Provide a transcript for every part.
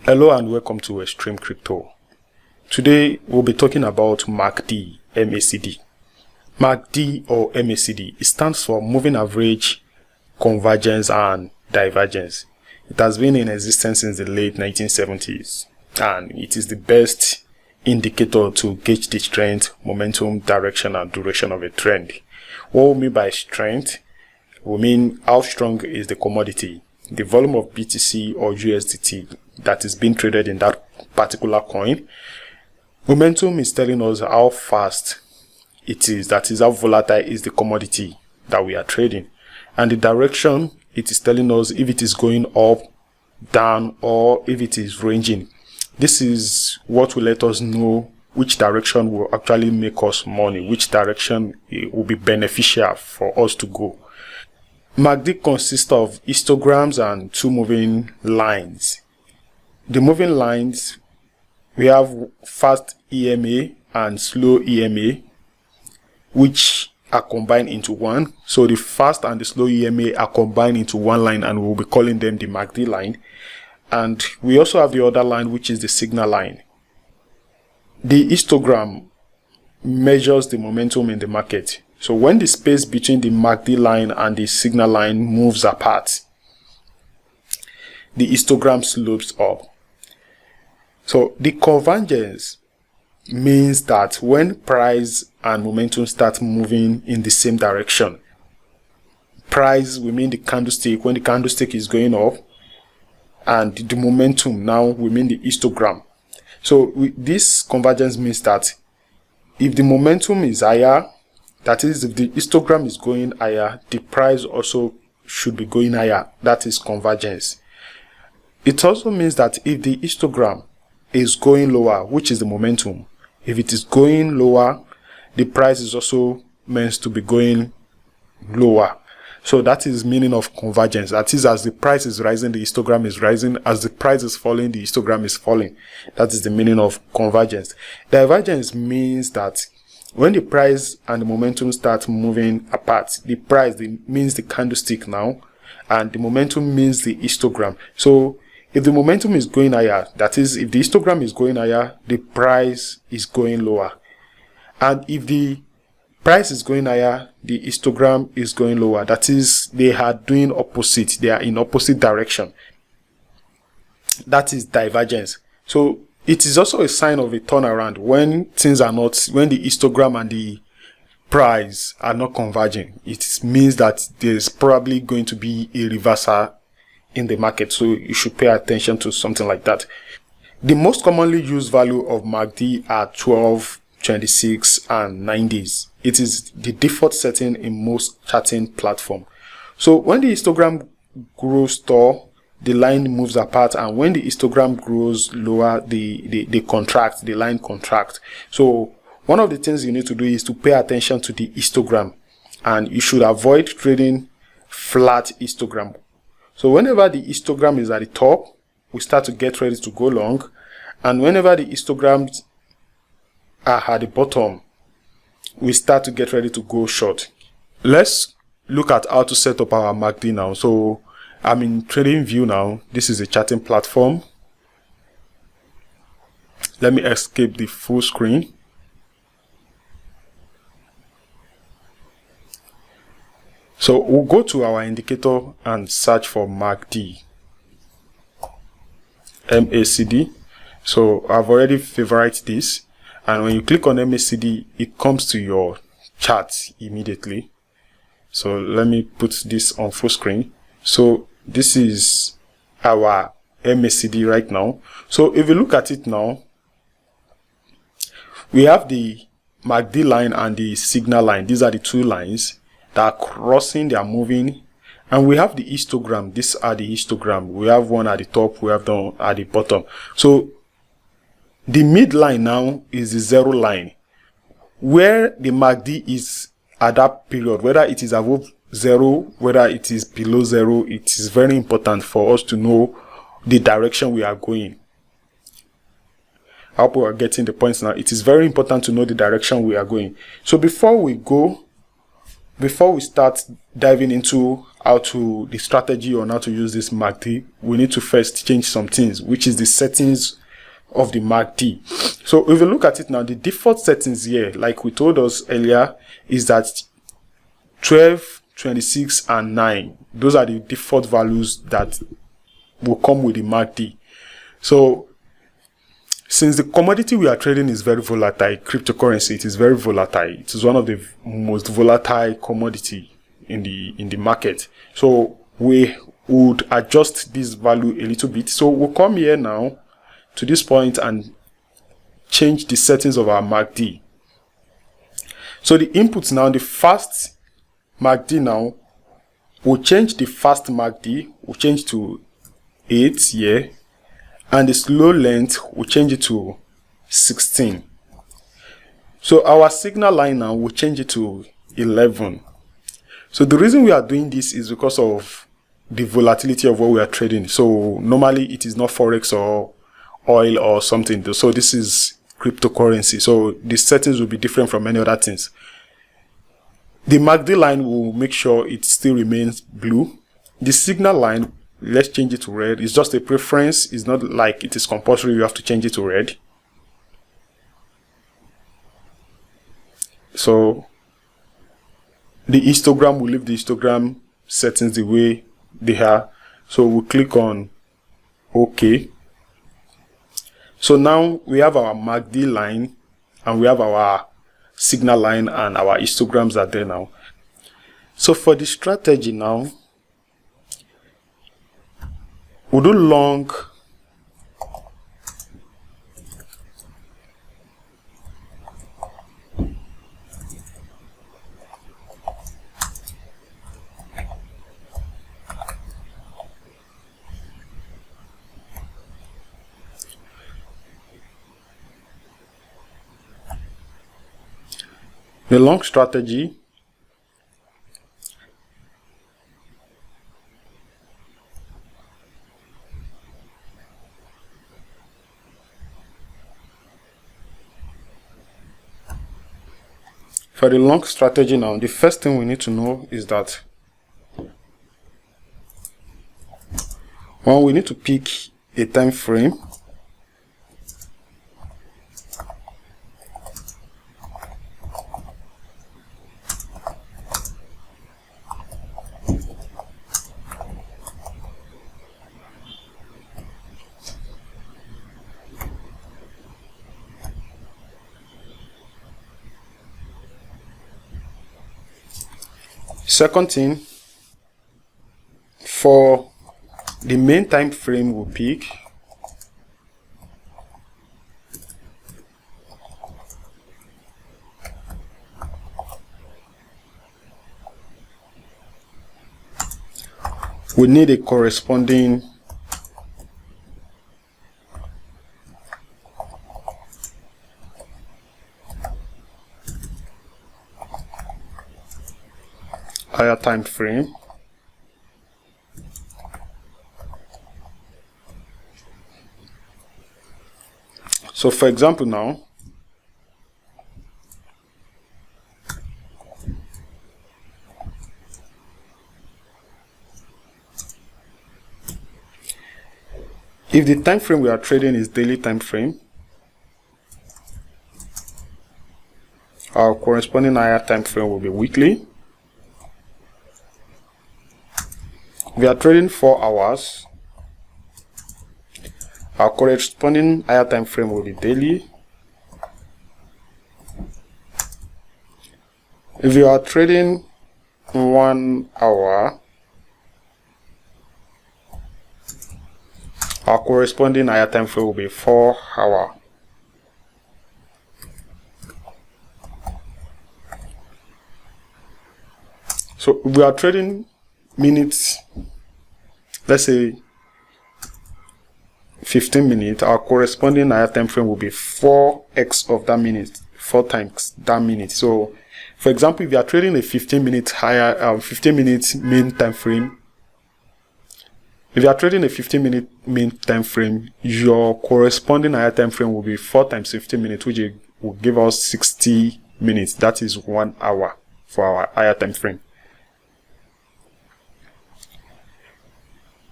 Hello and welcome to Extreme Crypto. Today we'll be talking about MACD, MACD. MACD or MACD, it stands for Moving Average, Convergence and Divergence. It has been in existence since the late 1970s and it is the best indicator to gauge the strength, momentum, direction and duration of a trend. What we mean by strength, we mean how strong is the commodity, the volume of BTC or USDT that is being traded in that particular coin. Momentum is telling us how fast it is, that is how volatile is the commodity that we are trading. And the direction, it is telling us if it is going up, down, or if it is ranging. This is what will let us know which direction will actually make us money, which direction it will be beneficial for us to go. MACD consists of histograms and two moving lines. The moving lines, we have fast EMA and slow EMA, which are combined into one. So the fast and the slow EMA are combined into one line and we'll be calling them the MACD line. And we also have the other line, which is the signal line. The histogram measures the momentum in the market. So when the space between the MACD line and the signal line moves apart, the histogram slopes up. So the convergence means that when price and momentum start moving in the same direction, price, we mean the candlestick, when the candlestick is going up, and the momentum now, we mean the histogram. So this convergence means that if the momentum is higher, that is, if the histogram is going higher, the price also should be going higher. That is convergence. It also means that if the histogram is going lower, which is the momentum, if it is going lower, the price is also meant to be going lower. So that is meaning of convergence. That is, as the price is rising, the histogram is rising. As the price is falling, the histogram is falling. That is the meaning of convergence. Divergence means that when the price and the momentum start moving apart, the price means the candlestick now, and the momentum means the histogram. So if the momentum is going higher, that is, if the histogram is going higher, the price is going lower. And if the price is going higher, the histogram is going lower. That is, they are doing opposite. They are in opposite direction. That is divergence. So it is also a sign of a turnaround when things are not, when the histogram and the price are not converging. It means that there's probably going to be a reversal in the market. So you should pay attention to something like that. The most commonly used value of MACD are 12, 26 and 9 days. It is the default setting in most charting platforms. So when the histogram grows tall, the line moves apart, and when the histogram grows lower, they contract, the line contracts. So one of the things you need to do is to pay attention to the histogram, and you should avoid trading flat histogram. So whenever the histogram is at the top, we start to get ready to go long, and whenever the histograms are at the bottom, we start to get ready to go short. Let's look at how to set up our MACD now. So I'm in TradingView now. This is a charting platform. Let me escape the full screen. So we'll go to our indicator and search for MACD. MACD. So I've already favorited this. And when you click on MACD, it comes to your chart immediately. So let me put this on full screen. So this is our MACD right now. So if you look at it now, we have the MACD line and the signal line. These are the two lines that are crossing, they are moving. And we have the histogram. These are the histogram. We have one at the top, we have one at the bottom. So the midline now is the zero line. Where the MACD is at that period, whether it is above zero, whether it is below zero, it is very important for us to know the direction we are going. I hope we are getting the points now. It is very important to know the direction we are going. So before we start diving into the strategy on how to use this MACD, we need to first change some things, which is the settings of the MACD. So if you look at it now, the default settings here, like we told us earlier, is that 12, 26, and 9. Those are the default values that will come with the MACD. So since the commodity we are trading is very volatile, cryptocurrency, it is very volatile. It is one of the most volatile commodity in the market. So we would adjust this value a little bit. So we'll come here now to this point and change the settings of our MACD. So the inputs now, the fast MACD now, we'll change the fast MACD, we'll change to 8 here, and the slow length, we'll change it to 16. So our signal line now, we'll change it to 11. So the reason we are doing this is because of the volatility of what we are trading. So normally it is not Forex or oil or something. So this is cryptocurrency. So the settings will be different from many other things. The MACD line will make sure it still remains blue. The signal line, let's change it to red. It's just a preference. It's not like it is compulsory. You have to change it to red. So the histogram, will leave the histogram settings the way they are. So we'll click on OK. So now we have our MACD line and we have our signal line and our histograms are there now. So for the strategy now, we'll do long the long strategy. For the long strategy now, the first thing we need to know is that we need to pick a time frame. Second thing, for the main time frame we'll pick we need a corresponding higher time frame. So for example now, if the time frame we are trading is daily time frame, our corresponding higher time frame will be weekly. We are trading 4 hours. Our corresponding higher time frame will be daily. If you are trading 1 hour, our corresponding higher time frame will be 4 hours. So if we are trading minutes, let's say 15 minutes, our corresponding higher time frame will be 4x of that minute, 4 times that minute. So for example, if you are trading a 15 minute main time frame, if you are trading a 15-minute main time frame, your corresponding higher time frame will be 4 times 15 minutes, which will give us 60 minutes. That is 1 hour for our higher time frame.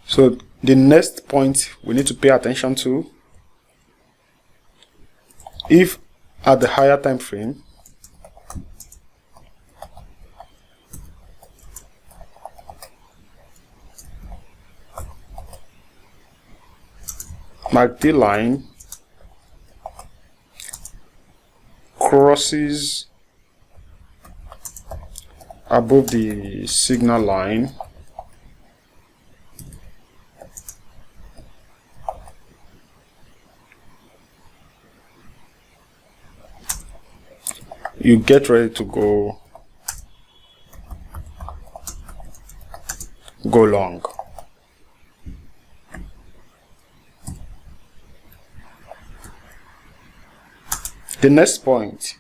So the next point we need to pay attention to, if at the higher time frame MACD line crosses above the signal line, you get ready to go long. The next point,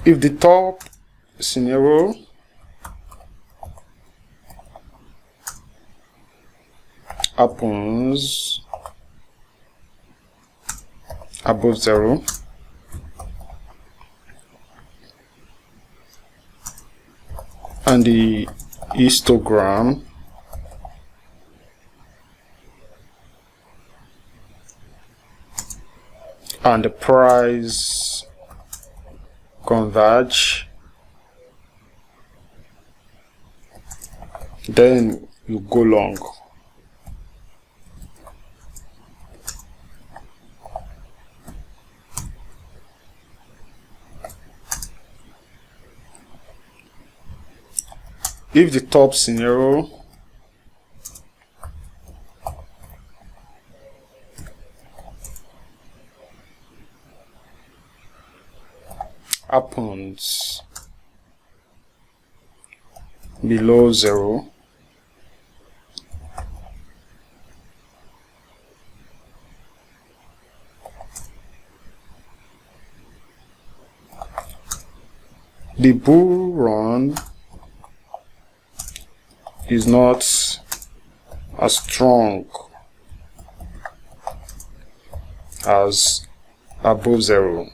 if the top scenario happens above 0, and the histogram and the price converge, then you go long. If the top scenario happens below 0, the bull run is not as strong as above 0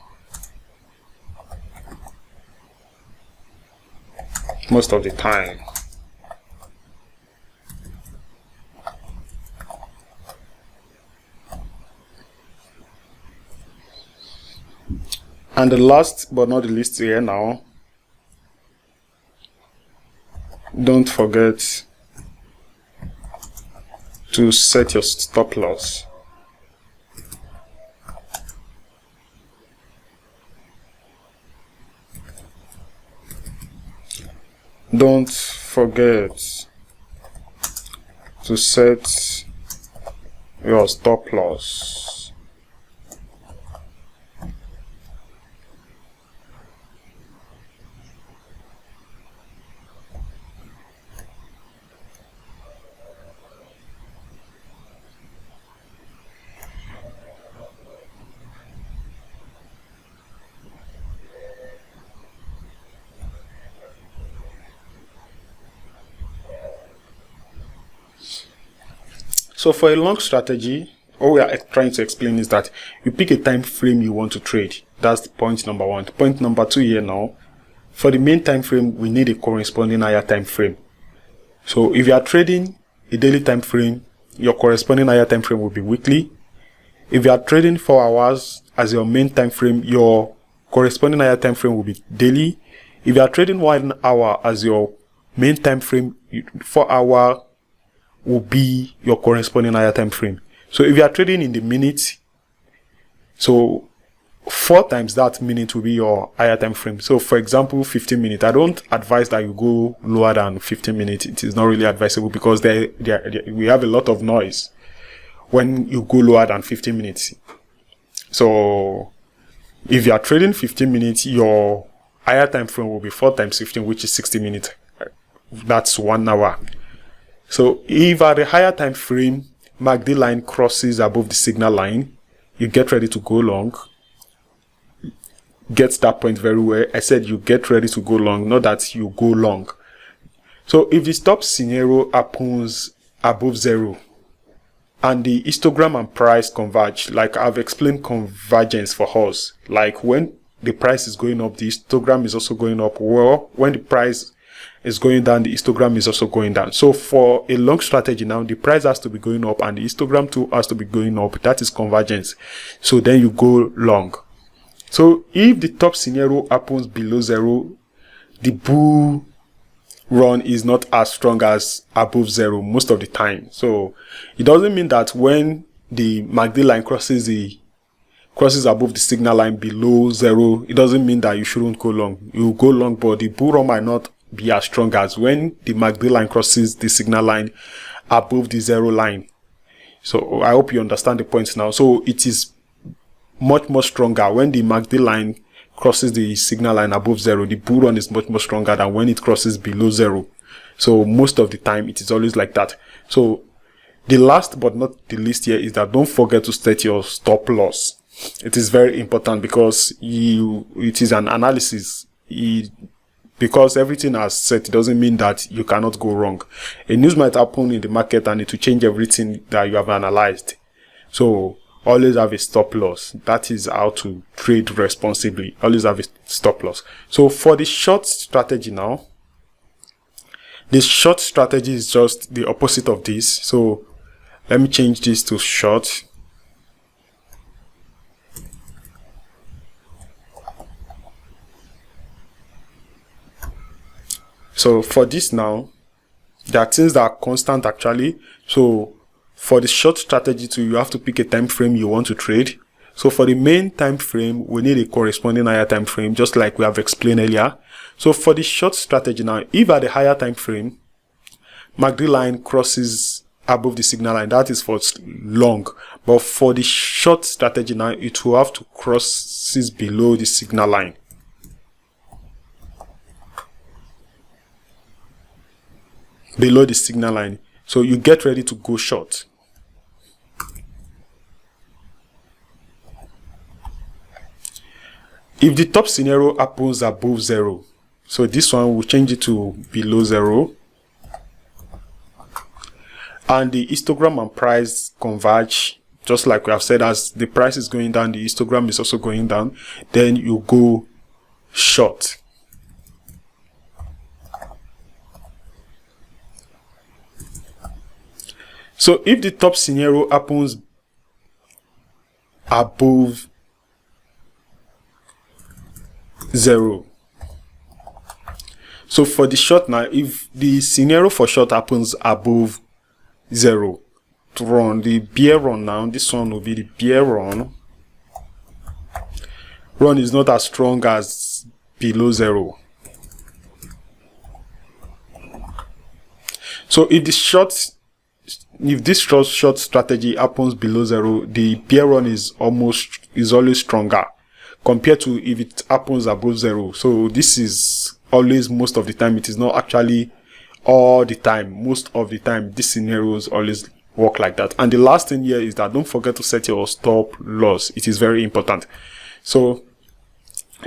most of the time. And the last but not the least here now, don't forget to set your stop loss. Don't forget to set your stop loss. So for a long strategy, all we are trying to explain is that you pick a time frame you want to trade. That's point number 1. Point number 2 here now, for the main time frame, we need a corresponding higher time frame. So if you are trading a daily time frame, your corresponding higher time frame will be weekly. If you are trading 4 hours as your main time frame, your corresponding higher time frame will be daily. If you are trading 1 hour as your main time frame, 4 hour will be your corresponding higher time frame. So if you are trading in the minute, so 4 times that minute will be your higher time frame. So for example, 15 minutes. I don't advise that you go lower than 15 minutes. It is not really advisable because we have a lot of noise when you go lower than 15 minutes. So if you are trading 15 minutes, your higher time frame will be 4 times 15, which is 60 minutes. That's 1 hour. So if at the higher time frame, MACD line crosses above the signal line, you get ready to go long. Get that point very well. I said you get ready to go long, not that you go long. So if the stop scenario happens above 0 and the histogram and price converge, like I've explained convergence for us, like when the price is going up, the histogram is also going up. Well, when the price is going down, the histogram is also going down. So for a long strategy now, the price has to be going up and the histogram too has to be going up. That is convergence. So then you go long. So if the top scenario happens below 0, the bull run is not as strong as above 0 most of the time. So it doesn't mean that when the MACD line crosses above the signal line below 0, it doesn't mean that you shouldn't go long. You go long, but the bull run might not be as strong as when the MACD line crosses the signal line above the 0 line. So I hope you understand the point now. So it is much more stronger when the MACD line crosses the signal line above 0. The bull run is much more stronger than when it crosses below 0. So most of the time it is always like that. So the last but not the least here is that don't forget to set your stop loss. It is very important because it is an analysis. Because everything is set, it doesn't mean that you cannot go wrong. A news might happen in the market and it will change everything that you have analyzed. So always have a stop loss. That is how to trade responsibly. Always have a stop loss. So for the short strategy now, this short strategy is just the opposite of this. So let me change this to short. So for this now, there are things that are constant actually. So for the short strategy too, you have to pick a time frame you want to trade. So for the main time frame, we need a corresponding higher time frame, just like we have explained earlier. So for the short strategy now, if at the higher time frame, MACD line crosses above the signal line, that is for long. But for the short strategy now, it will have to crosses below the signal line. Below the signal line. So you get ready to go short. If the top scenario happens above 0, so this one will change it to below 0, and the histogram and price converge, just like we have said, as the price is going down, the histogram is also going down, then you go short. So if the top scenario happens above 0, so for the short now, if the scenario for short happens above 0 to run, the bear run now, this one will be the bear run. Run is not as strong as below 0. So if this short strategy happens below 0, the bear run is always stronger compared to if it happens above 0. So this is always most of the time. It is not actually all the time. Most of the time, these scenarios always work like that. And the last thing here is that don't forget to set your stop loss. It is very important. So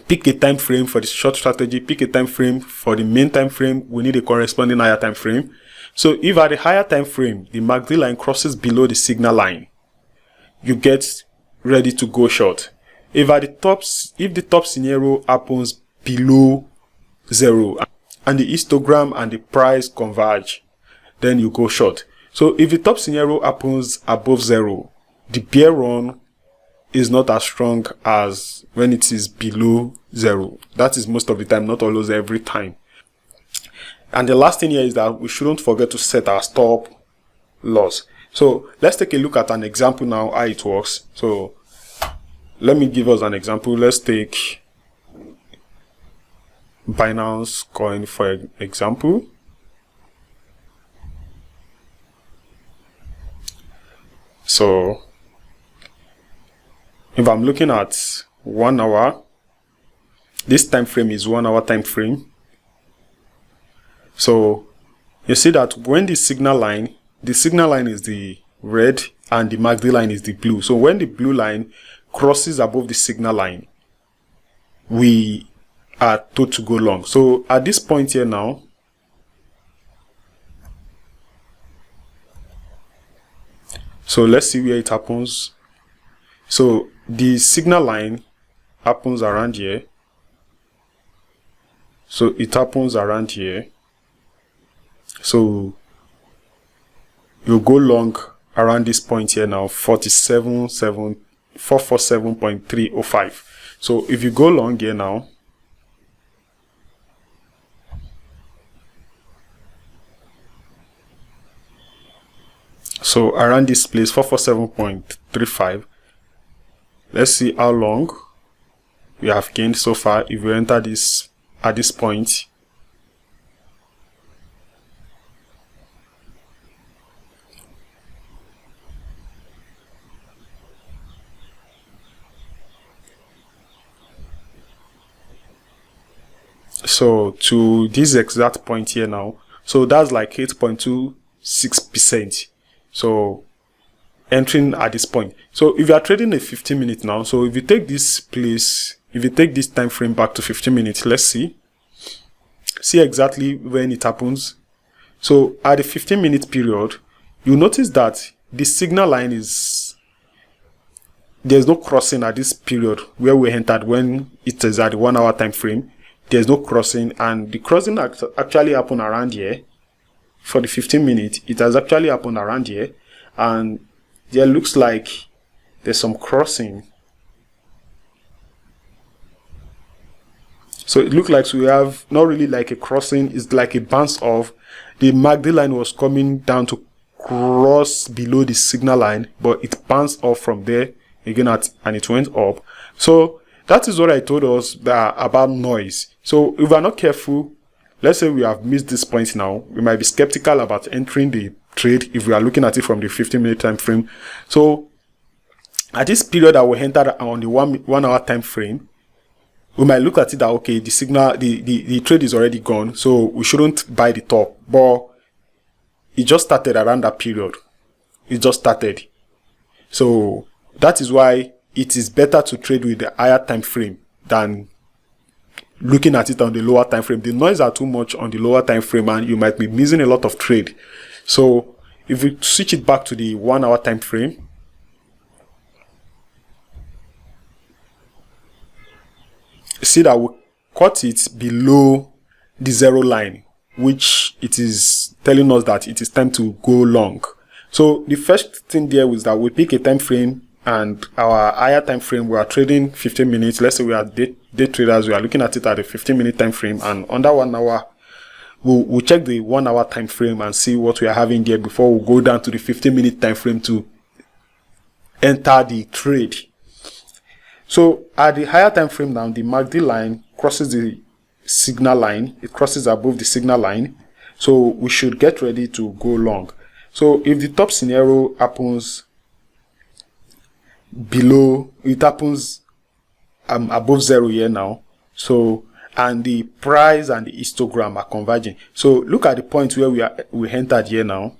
pick a time frame for the short strategy. Pick a time frame for the main time frame. We need a corresponding higher time frame. So if at the higher time frame, the MACD line crosses below the signal line, you get ready to go short. If the top scenario happens below 0 and the histogram and the price converge, then you go short. So if the top scenario happens above 0, the bear run is not as strong as when it is below 0. That is most of the time, not always every time. And the last thing here is that we shouldn't forget to set our stop loss. So let's take a look at an example now, how it works. So let me give us an example. Let's take Binance Coin for example. So if I'm looking at 1 hour, this time frame is 1 hour time frame. So you see that when the signal line is the red and the MACD line is the blue. So when the blue line crosses above the signal line, we are told to go long. So at this point here now, so let's see where it happens. So the signal line happens around here. So it happens around here. So you go long around this point here now, 447.305. So if you go long here now, so around this place, 447.35, let's see how long we have gained so far. If we enter this at this point, so to this exact point here now, so that's like 8.26%. so entering at this point. So if you are trading a 15 minute now, so if you take this place, if you take this time frame back to 15 minutes, let's see exactly when it happens. So at the 15-minute period, you notice that the signal line is, there's no crossing at this period where we entered when it is at the 1 hour time frame. There's no crossing, and the crossing actually happened around here. For the 15 minutes, it has actually happened around here, and there looks like there's some crossing. So it looks like we have not really like a crossing, it's like a bounce off. The MACD line was coming down to cross below the signal line, but it bounced off from there again and it went up. So that is what I told us about noise. So if we are not careful, let's say we have missed this point now, we might be skeptical about entering the trade if we are looking at it from the 15-minute time frame. So at this period that we entered on the 1 hour time frame, we might look at it that, okay, the signal, the trade is already gone, so we shouldn't buy the top. But it just started around that period. It just started. So that is why it is better to trade with the higher time frame than looking at it on the lower time frame. The noise are too much on the lower time frame, and you might be missing a lot of trade. So if we switch it back to the 1 hour time frame, see that we caught it below the zero line, which it is telling us that it is time to go long. So the first thing there was that we pick a time frame, and our higher time frame, we are trading 15 minutes. Let's say we are day traders, we are looking at it at a 15-minute time frame, and under 1 hour, we'll check the 1 hour time frame and see what we are having there before we go down to the 15-minute time frame to enter the trade. So at the higher time frame now, the MACD line crosses the signal line. It crosses above the signal line. So we should get ready to go long. So if the top scenario happens below, it happens above zero here now. So, and the price and the histogram are converging. So look at the point where we entered here now.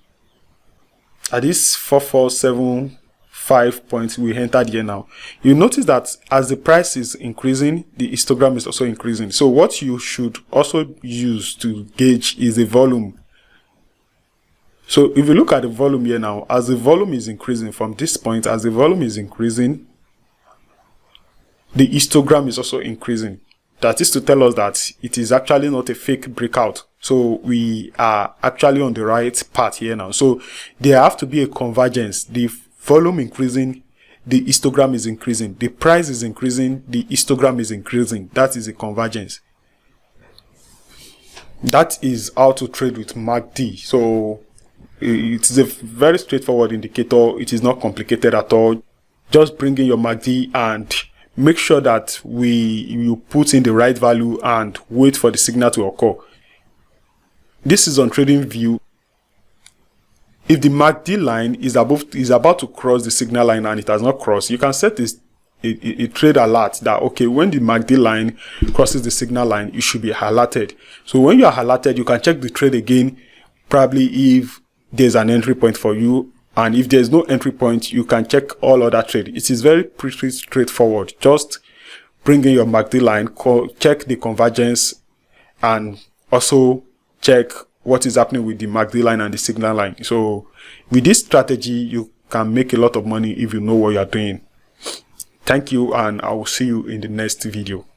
At this 447.5 points we entered here now, you notice that as the price is increasing, the histogram is also increasing. So what you should also use to gauge is the volume. So if you look at the volume here now, as the volume is increasing from this point, as the volume is increasing, the histogram is also increasing. That is to tell us that it is actually not a fake breakout. So we are actually on the right path here now. So there have to be a convergence. The volume increasing, the histogram is increasing. The price is increasing, the histogram is increasing. That is a convergence. That is how to trade with MACD. So it is a very straightforward indicator. It is not complicated at all. Just bring in your MACD and make sure that you put in the right value and wait for the signal to occur. This is on TradingView. If the MACD line is about to cross the signal line and it has not crossed, you can set a trade alert that, okay, when the MACD line crosses the signal line, you should be alerted. So when you are alerted, you can check the trade again, probably if there's an entry point for you. And if there's no entry point, you can check all other trade. It is pretty straightforward. Just bring in your MACD line, check the convergence, and also check what is happening with the MACD line and the signal line. So with this strategy, you can make a lot of money if you know what you are doing. Thank you, and I will see you in the next video.